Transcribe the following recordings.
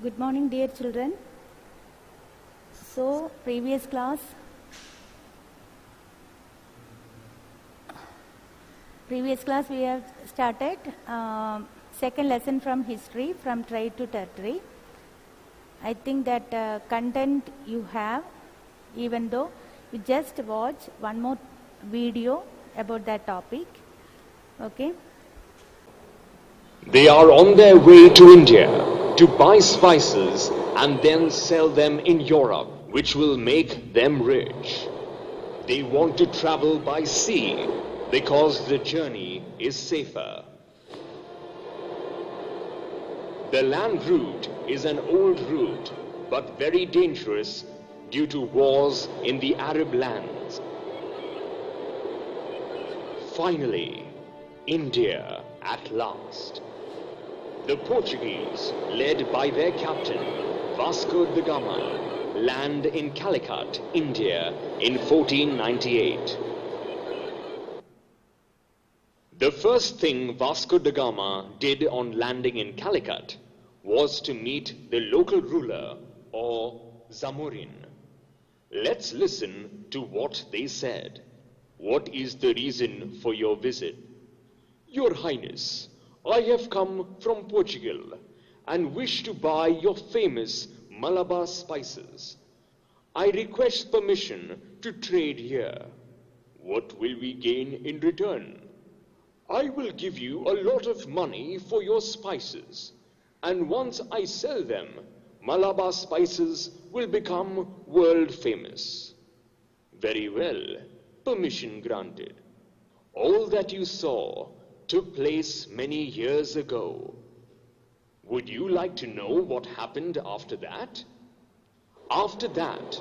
Good morning, dear children. So, previous class we have started second lesson from history, from trade to territory. I think that content you have, even though you just watch one more video about that topic. Okay. They are on their way to India to buy spices and then sell them in Europe, which will make them rich. They want to travel by sea because the journey is safer. The land route is an old route, but very dangerous due to wars in the Arab lands. Finally, India at last. The Portuguese, led by their captain, Vasco da Gama, land in Calicut, India in 1498. The first thing Vasco da Gama did on landing in Calicut was to meet the local ruler, or Zamorin. Let's listen to what they said. What is the reason for your visit? Your Highness, I have come from Portugal and wish to buy your famous Malabar spices. I request permission to trade here. What will we gain in return? I will give you a lot of money for your spices, and once I sell them, Malabar spices will become world famous. Very well, permission granted. All that you saw took place many years ago. Would you like to know what happened after that? After that,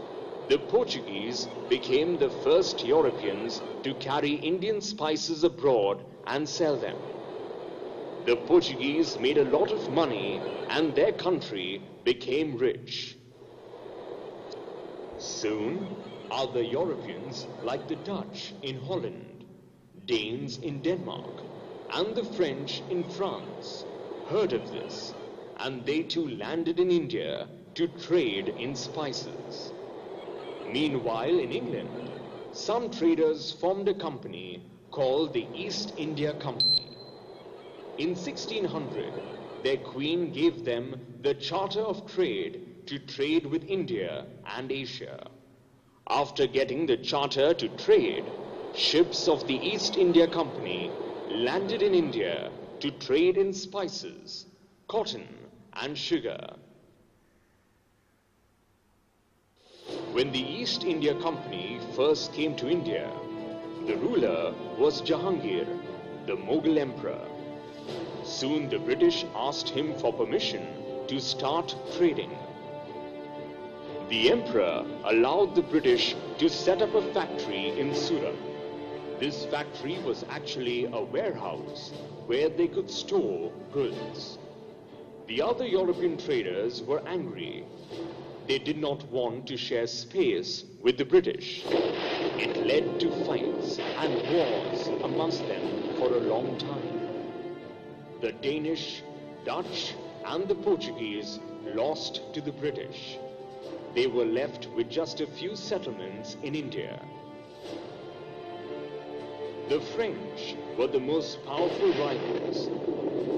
the Portuguese became the first Europeans to carry Indian spices abroad and sell them. The Portuguese made a lot of money and their country became rich. Soon, other Europeans like the Dutch in Holland, Danes in Denmark, and the French in France heard of this, and they too landed in India to trade in spices. Meanwhile, in England, some traders formed a company called the East India Company. In 1600, their queen gave them the Charter of Trade to trade with India and Asia. After getting the charter to trade, ships of the East India Company landed in India to trade in spices, cotton, and sugar. When the East India Company first came to India, the ruler was Jahangir, the Mughal emperor. Soon the British asked him for permission to start trading. The emperor allowed the British to set up a factory in Surat. This factory was actually a warehouse where they could store goods. The other European traders were angry. They did not want to share space with the British. It led to fights and wars amongst them for a long time. The Danish, Dutch, and the Portuguese lost to the British. They were left with just a few settlements in India. The French were the most powerful rivals.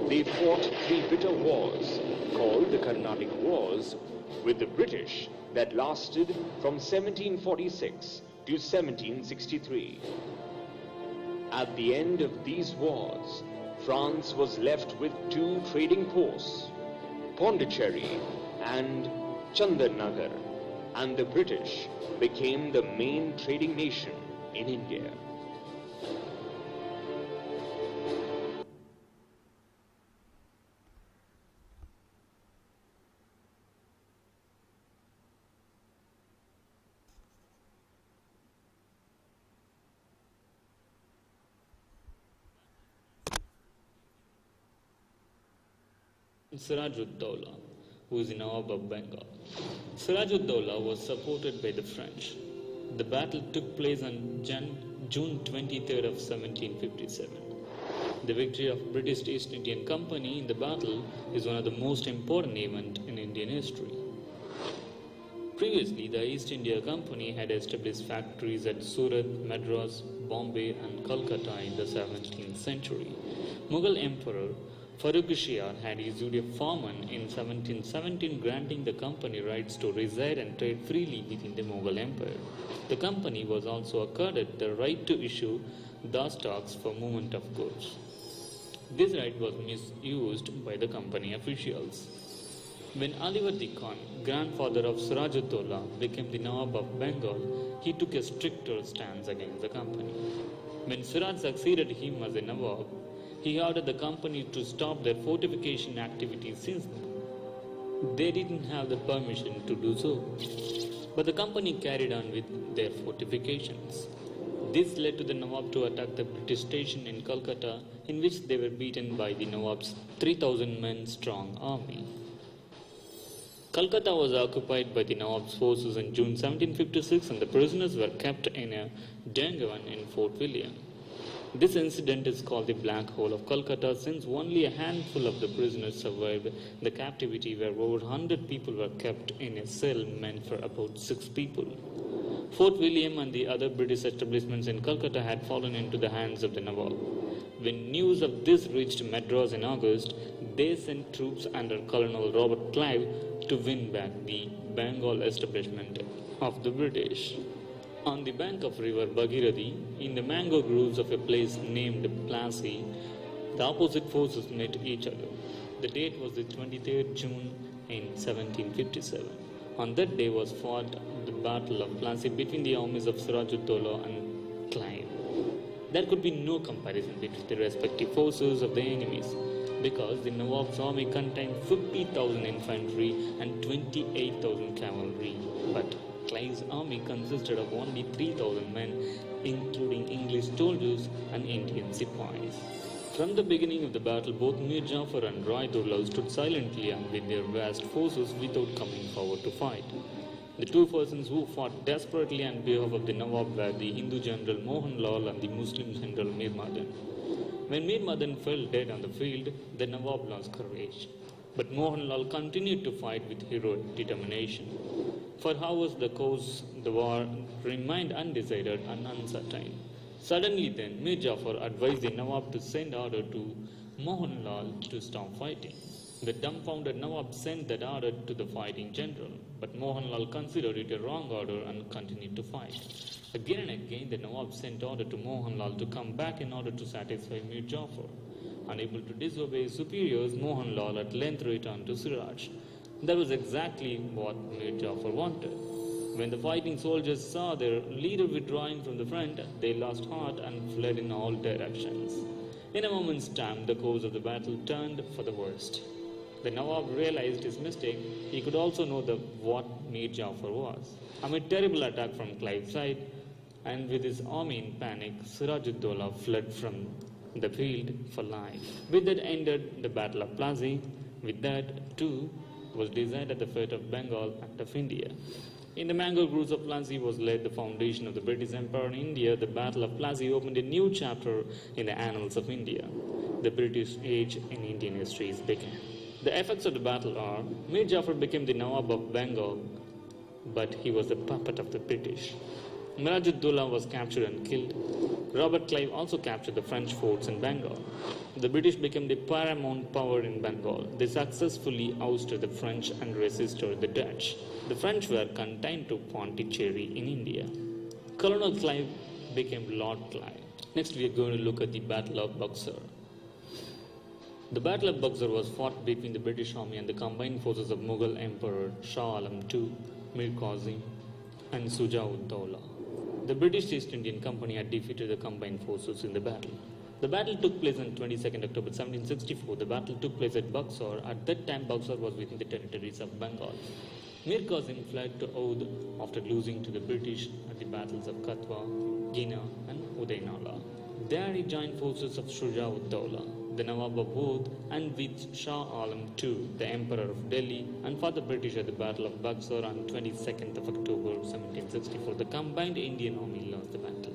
They fought 3 bitter wars, called the Carnatic Wars, with the British that lasted from 1746 to 1763. At the end of these wars, France was left with 2 trading posts, Pondicherry and Chandanagar, and the British became the main trading nation in India. Siraj-ud-Dawla, who is the Nawab of Bengal. Siraj-ud-Dawla was supported by the French. The battle took place on June 23rd of 1757. The victory of British East Indian Company in the battle is one of the most important events in Indian history. Previously, the East India Company had established factories at Surat, Madras, Bombay and Calcutta in the 17th century. Mughal Emperor Farrukh Shah had issued a firman in 1717 granting the company rights to reside and trade freely within the Mughal Empire. The company was also accorded the right to issue dastaks for movement of goods. This right was misused by the company officials. When Alivardi Khan, grandfather of Siraj-ud-Dowla, became the Nawab of Bengal, he took a stricter stance against the company. When Siraj succeeded him as a Nawab, he ordered the company to stop their fortification activities since they didn't have the permission to do so. But the company carried on with their fortifications. This led to the Nawab to attack the British station in Calcutta, in which they were beaten by the Nawab's 3,000 men strong army. Calcutta was occupied by the Nawab's forces in June 1756 and the prisoners were kept in a dungeon in Fort William. This incident is called the Black Hole of Calcutta since only a handful of the prisoners survived the captivity where over 100 people were kept in a cell meant for about 6 people. Fort William and the other British establishments in Calcutta had fallen into the hands of the Nawab. When news of this reached Madras in August, they sent troops under Colonel Robert Clive to win back the Bengal establishment of the British. On the bank of river Bhagirathi, in the mango groves of a place named Plassey, the opposite forces met each other. The date was the 23rd June in 1757. On that day was fought the Battle of Plassey between the armies of Siraj-ud-Dowla and Clive. There could be no comparison between the respective forces of the enemies because the Nawab's army contained 50,000 infantry and 28,000 cavalry, but Clive's army consisted of only 3,000 men, including English soldiers and Indian sepoys. From the beginning of the battle, both Mir Jafar and Rai Durlal stood silently and with their vast forces without coming forward to fight. The two persons who fought desperately on behalf of the Nawab were the Hindu general Mohan Lal and the Muslim general Mir Madan. When Mir Madan fell dead on the field, the Nawab lost courage. But Mohan Lal continued to fight with heroic determination. For hours the course the war remained undecided and uncertain. Suddenly then, Mir Jafar advised the Nawab to send order to Mohan Lal to stop fighting. The dumbfounded Nawab sent that order to the fighting general, but Mohan Lal considered it a wrong order and continued to fight. Again and again, the Nawab sent order to Mohan Lal to come back in order to satisfy Mir Jafar. Unable to disobey his superiors, Mohan Lal at length returned to Siraj. That was exactly what Mir Jafar wanted. When the fighting soldiers saw their leader withdrawing from the front, they lost heart and fled in all directions. In a moment's time, the course of the battle turned for the worst. The Nawab realized his mistake. He could also know what Mir Jafar was. Amid terrible attack from Clive's side, and with his army in panic, Siraj-ud-Dowla fled from the field for life. With that ended the Battle of Plassey. With that, too, was decided the fate of Bengal and of India. In the mango groves of Plassey was laid the foundation of the British Empire in India. The Battle of Plassey opened a new chapter in the annals of India. The British Age in Indian history began. The effects of the battle are, Mir Jafar became the Nawab of Bengal, but he was the puppet of the British. Siraj-ud-Dowla was captured and killed. Robert Clive also captured the French forts in Bengal. The British became the paramount power in Bengal. They successfully ousted the French and resisted the Dutch. The French were contained to Pondicherry in India. Colonel Clive became Lord Clive. Next we are going to look at the Battle of Buxar. The Battle of Buxar was fought between the British Army and the combined forces of Mughal Emperor Shah Alam II, Mir Qasim and Shuja-ud-Dowla. The British East Indian Company had defeated the combined forces in the battle. The battle took place on 22nd October 1764. The battle took place at Buxar. At that time, Buxar was within the territories of Bengal. Mir Qasim fled to Oudh after losing to the British at the battles of Katwa, Gina and Udainala. There he joined forces of Shuja-ud-Dowla, the Nawab of Oudh, and with Shah Alam II, the Emperor of Delhi, and fought the British at the Battle of Buxar on 22nd of October 1764. The combined Indian army lost the battle.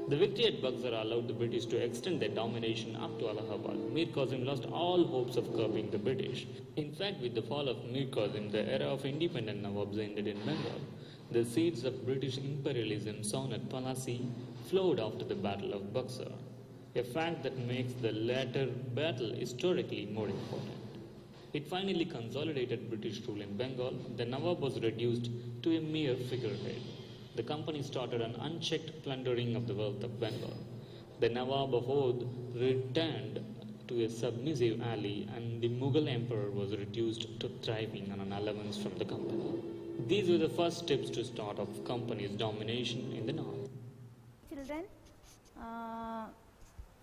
The victory at Buxar allowed the British to extend their domination up to Allahabad. Mir Qasim lost all hopes of curbing the British. In fact, with the fall of Mir Qasim, the era of independent Nawabs ended in Bengal. The seeds of British imperialism sown at Palasi flowed after the Battle of Buxar, a fact that makes the latter battle historically more important. It finally consolidated British rule in Bengal. The Nawab was reduced to a mere figurehead. The company started an unchecked plundering of the wealth of Bengal. The Nawab of Oudh returned to a submissive ally, and the Mughal emperor was reduced to thriving on an allowance from the company. These were the first steps to start of company's domination in the north. Children,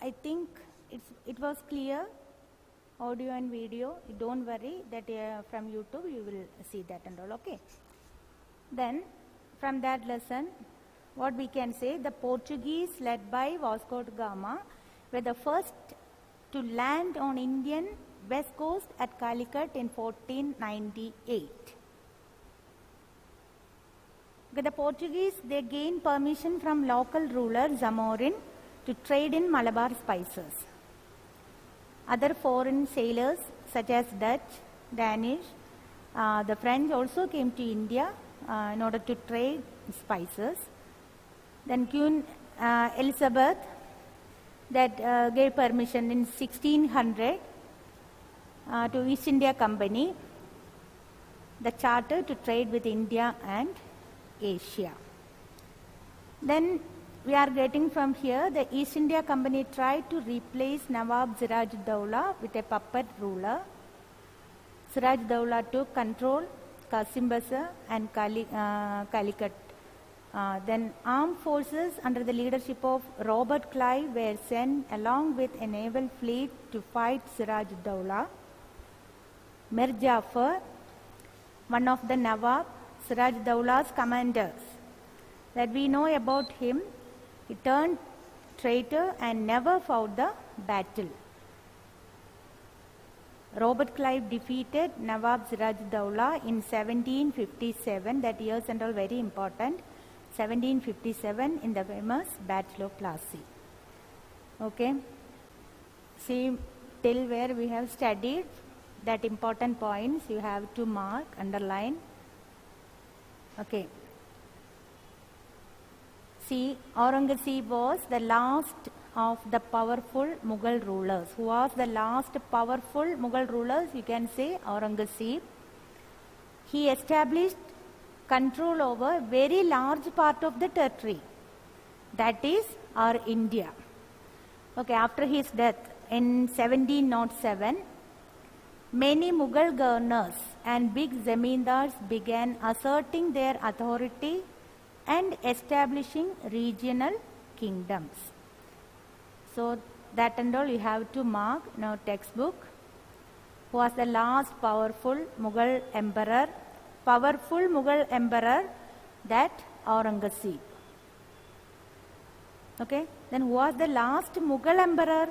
I think it was clear, audio and video. Don't worry that from YouTube you will see that and all, okay? Then, from that lesson, what we can say, the Portuguese led by Vasco da Gama were the first to land on Indian west coast at Calicut in 1498. Okay, the Portuguese, they gained permission from local ruler Zamorin to trade in Malabar spices. Other foreign sailors such as Dutch, Danish, the French also came to India in order to trade spices. Then Queen Elizabeth that gave permission in 1600 to East India Company, the charter to trade with India and Asia. Then we are getting from here, the East India Company tried to replace Nawab Siraj-ud-Dowla with a puppet ruler. Siraj-ud-Dowla took control Qasim Bazar and Calicut. Then armed forces under the leadership of Robert Clive were sent along with a naval fleet to fight Siraj-ud-Dowla. Mir Jafar, one of the Nawab, Siraj-ud-Dowla's commanders, that we know about him, he turned traitor and never fought the battle. Robert Clive defeated Nawab Siraj-ud-Dowla in 1757, that years and all very important, 1757 in the famous Battle of Plassey. Okay, see till where we have studied, that important points you have to mark, underline. Okay. See, Aurangzeb was the last of the powerful Mughal rulers. Who was the last powerful Mughal rulers? You can say Aurangzeb. He established control over very large part of the territory. That is our India. Okay, after his death in 1707, many Mughal governors and big zamindars began asserting their authority and establishing regional kingdoms. So that and all you have to mark in our textbook. Who was the last powerful Mughal emperor? Powerful Mughal emperor, that Aurangzeb. Okay, then who was the last Mughal emperor?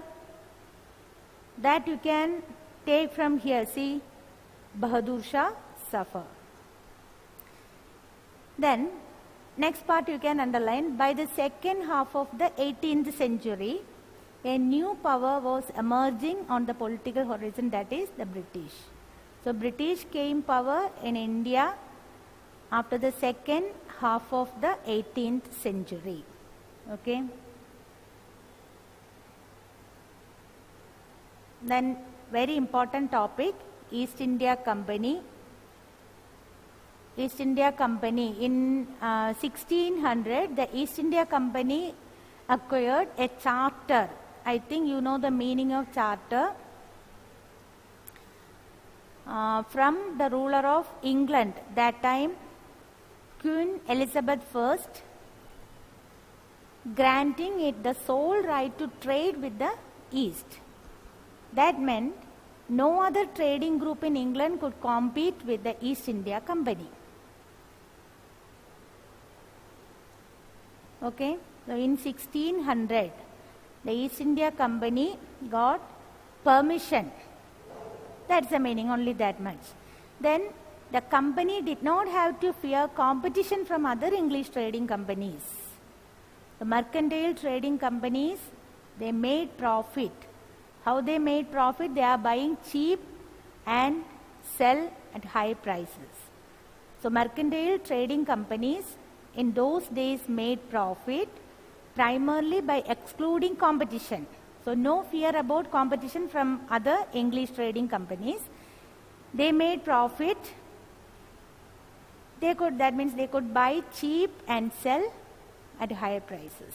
That you can take from here. See, Bahadur Shah Zafar. Then next part you can underline, by the second half of the 18th century, a new power was emerging on the political horizon, that is the British. So British came power in India after the second half of the 18th century. Okay. Then very important topic, East India Company. East India Company in 1600, the East India Company acquired a charter. I think you know the meaning of charter. From the ruler of England, that time Queen Elizabeth I, granting it the sole right to trade with the East. That meant no other trading group in England could compete with the East India Company. Okay, so in 1600, the East India Company got permission. That's the meaning, only that much. Then the company did not have to fear competition from other English trading companies. The mercantile trading companies, they made profit. How they made profit? They are buying cheap and sell at high prices. So mercantile trading companies in those days made profit primarily by excluding competition. So no fear about competition from other English trading companies. They made profit. That means they could buy cheap and sell at higher prices.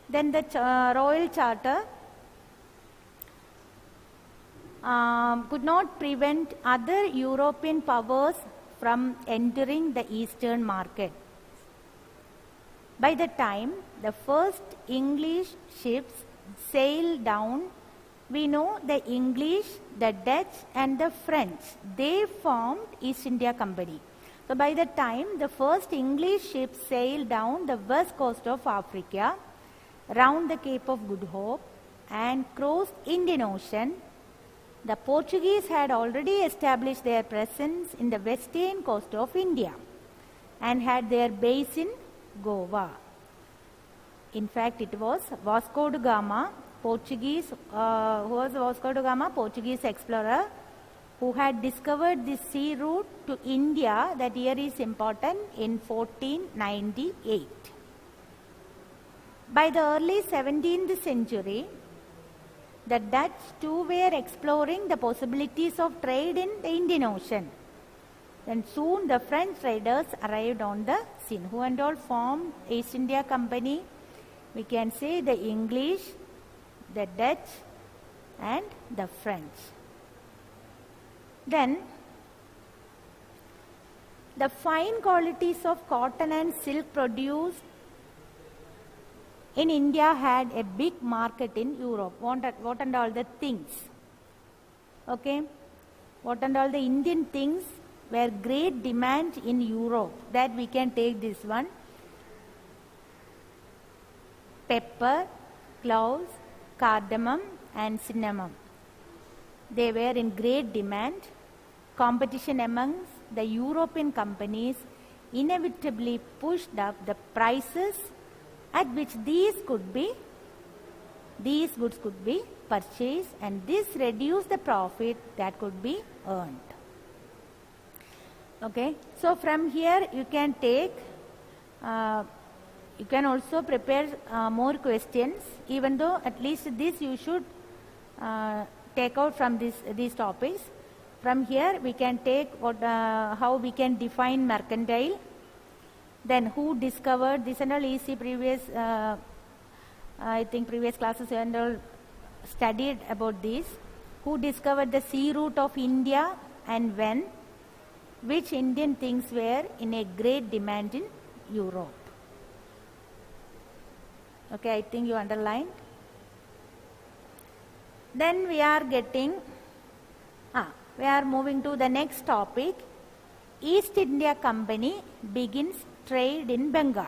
Then the Royal Charter could not prevent other European powers from entering the Eastern market. By the time the first English ships sailed down, we know the English, the Dutch and the French, they formed East India Company. So by the time the first English ships sailed down the west coast of Africa, round the Cape of Good Hope and crossed Indian Ocean, the Portuguese had already established their presence in the western coast of India and had their base in Goa. In fact, it was Vasco da Gama, Portuguese explorer, who had discovered the sea route to India. That year is important, in 1498. By the early 17th century, the Dutch too were exploring the possibilities of trade in the Indian Ocean. Then soon the French traders arrived on the scene. Who and all formed East India Company? We can say the English, the Dutch and the French. Then the fine qualities of cotton and silk produced in India had a big market in Europe. What and all the things? Okay? What and all the Indian things were great demand in Europe? That we can take this one. Pepper, cloves, cardamom and cinnamon. They were in great demand. Competition amongst the European companies inevitably pushed up the prices at which these goods could be purchased, and this reduced the profit that could be earned. Okay, so from here you can take, you can also prepare more questions, even though at least this you should take out from these topics. From here we can take how we can define mercantile, then who discovered this and all easy previous, I think previous classes and all studied about this. Who discovered the sea route of India and when? Which Indian things were in a great demand in Europe? Okay, I think you underlined. Then we are moving to the next topic. East India Company begins trade in Bengal.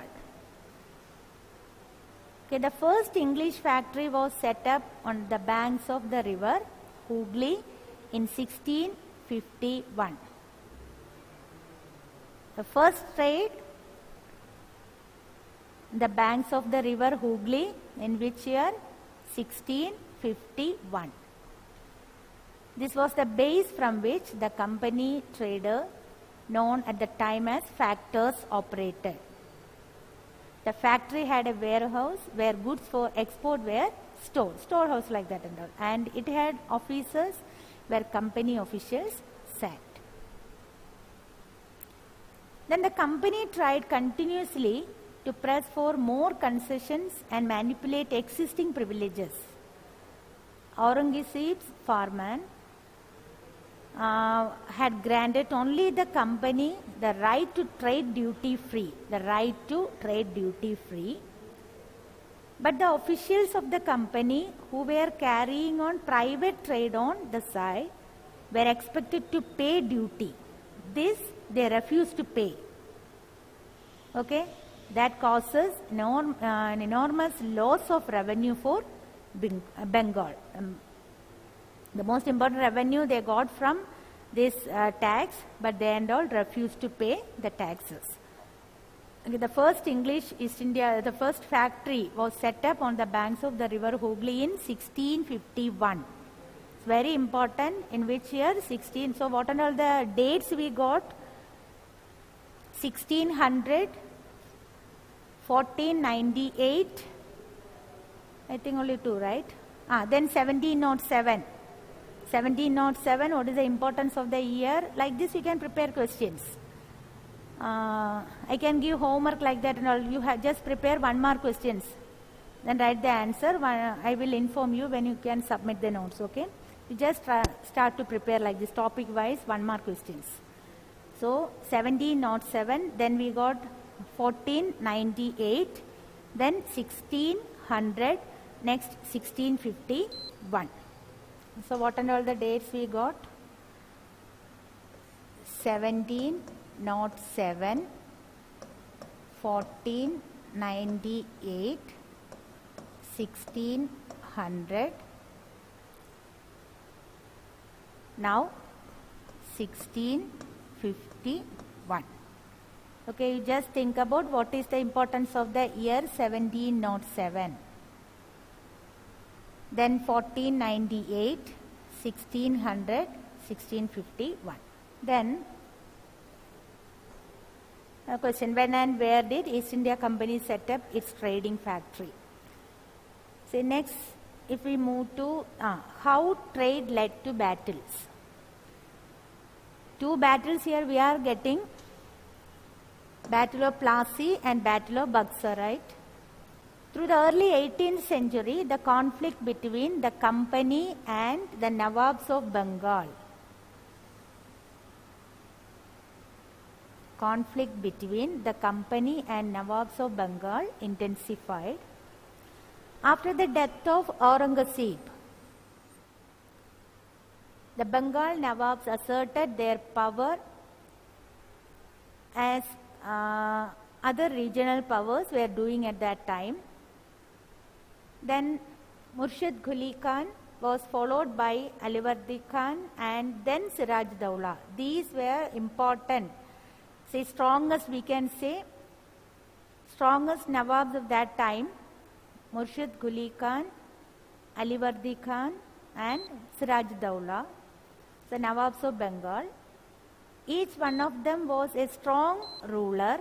Okay, the first English factory was set up on the banks of the river Hooghly in 1651. The first trade, the banks of the river Hooghly, in which year? 1651. This was the base from which the company trader, known at the time as factors, operated. The factory had a warehouse where goods for export were stored, storehouse like that and all. And it had offices where company officials sat. Then the company tried continuously to press for more concessions and manipulate existing privileges. Aurangzeb's farman had granted only the company the right to trade duty free, but the officials of the company who were carrying on private trade on the side were expected to pay duty. This they refused to pay. Okay, that causes an enormous loss of revenue for Bengal. The most important revenue they got from this tax, but they and all refused to pay the taxes. Okay, the first English East India, the first factory was set up on the banks of the river Hooghly in 1651. It's very important. In which year? 16. So what are all the dates we got? 1600, 1498, I think only two, right? Then 1707. 1707, what is the importance of the year? Like this you can prepare questions. I can give homework like that and all. You just prepare 1 mark questions. Then write the answer. I will inform you when you can submit the notes, okay? You just start to prepare like this, topic wise, 1 mark questions. So 1707, then we got 1498, then 1600, next 1651. So what are all the dates we got? 1707, 1498, 1600, now 1651. Okay, you just think about what is the importance of the year 1707. Then 1498, 1600, 1651. Then a question, when and where did East India Company set up its trading factory? So next, if we move to how trade led to battles. 2 battles here we are getting, Battle of Plassey and Battle of Buxar, right? Through the early 18th century, the conflict between the company and the Nawabs of Bengal. Conflict between the company and Nawabs of Bengal intensified after the death of Aurangzeb. The Bengal Nawabs asserted their power as other regional powers were doing at that time. Then Murshid Quli Khan was followed by Alivardi Khan and then Siraj Dowla. These were important. Say strongest, we can say, strongest Nawabs of that time, Murshid Quli Khan, Alivardi Khan and Siraj Dowla, the Nawabs of Bengal. Each one of them was a strong ruler.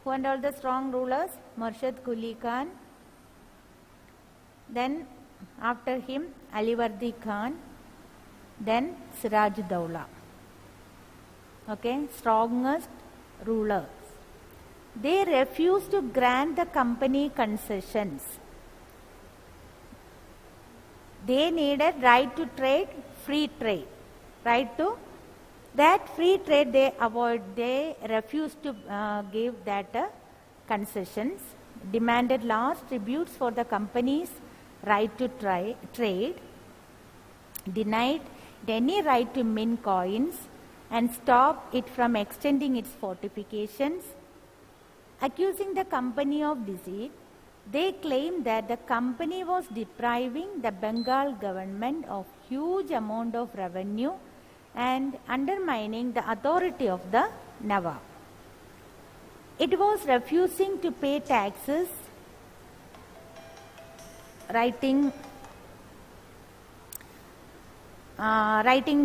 Who and all the strong rulers? Murshid Quli Khan. Then after him Alivardi Khan. Then Siraj Dowla. Okay, strongest rulers. They refused to grant the company concessions. They needed right to trade, free trade. Right to that free trade they avoid. They refused to give that concessions. Demanded large tributes for the company's right to trade. Denied any right to mint coins and stopped it from extending its fortifications. Accusing the company of deceit, they claimed that the company was depriving the Bengal government of huge amount of revenue and undermining the authority of the Nawab. It was refusing to pay taxes, writing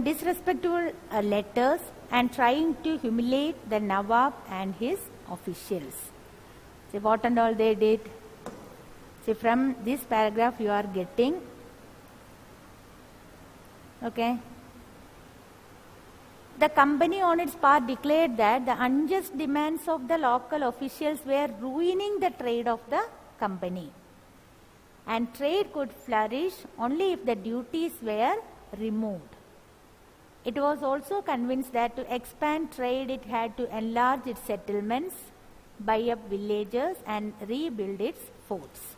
disrespectful letters and trying to humiliate the Nawab and his officials. See what and all they did. See from this paragraph you are getting. Okay. The company on its part declared that the unjust demands of the local officials were ruining the trade of the company. And trade could flourish only if the duties were removed. It was also convinced that to expand trade it had to enlarge its settlements, buy up villages and rebuild its forts.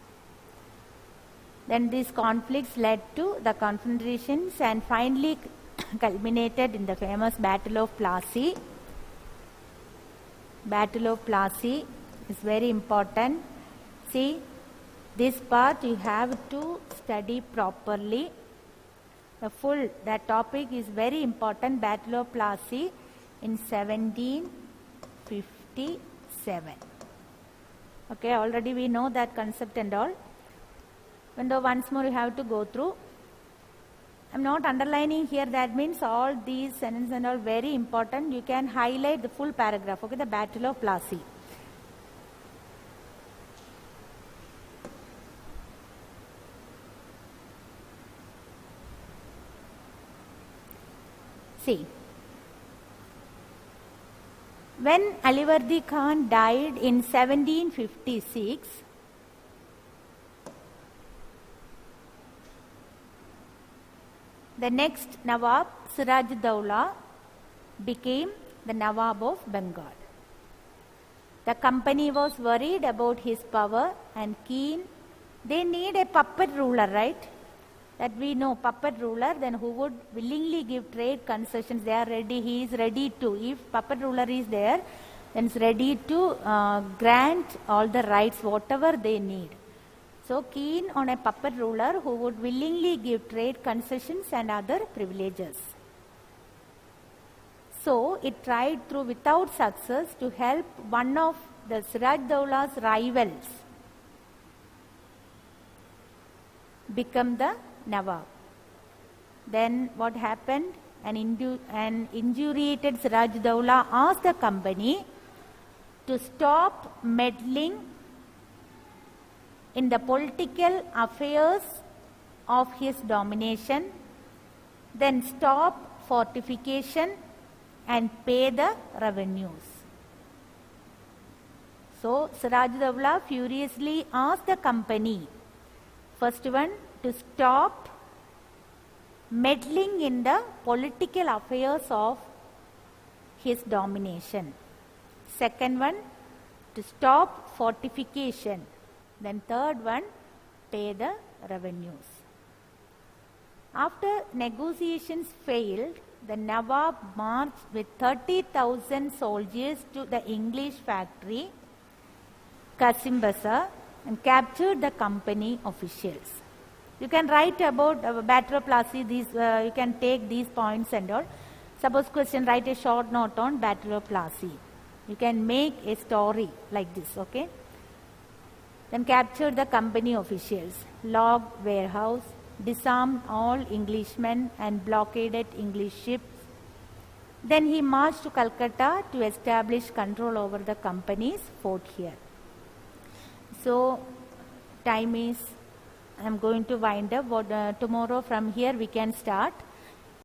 Then these conflicts led to the confrontations and finally culminated in the famous Battle of Plassey. Battle of Plassey is very important. See, this part you have to study properly. That topic is very important. Battle of Plassey in 1751. 7. Okay, already we know that concept and all. Even though once more you have to go through. I'm not underlining here, that means all these sentences and all very important. You can highlight the full paragraph, okay, the Battle of Plassey. See, when Alivardi Khan died in 1756, the next Nawab, Siraj-ud-Dawla, became the Nawab of Bengal. The company was worried about his power and keen. They need a puppet ruler, right? That we know, puppet ruler, then who would willingly give trade concessions. They are ready, he is ready to. If puppet ruler is there, then is ready to grant all the rights, whatever they need. So keen on a puppet ruler who would willingly give trade concessions and other privileges. So it tried through without success to help one of the Siraj-ud-Dawla's rivals become the Nawab. Then what happened? An infuriated Siraj-ud-Dawla asked the company to stop meddling in the political affairs of his domination, then stop fortification and pay the revenues. So Siraj-ud-Dawla furiously asked the company, first one, to stop meddling in the political affairs of his domination. Second one, to stop fortification. Then third one, pay the revenues. After negotiations failed, the Nawab marched with 30,000 soldiers to the English factory, Qasim Bazar, and captured the company officials. You can write about Battle of Plassey, you can take these points and all. Suppose question, write a short note on Battle of Plassey. You can make a story like this, okay? Then captured the company officials, locked warehouse, disarmed all Englishmen and blockaded English ships. Then he marched to Calcutta to establish control over the company's fort here. So time is, I am going to wind up. Tomorrow from here we can start.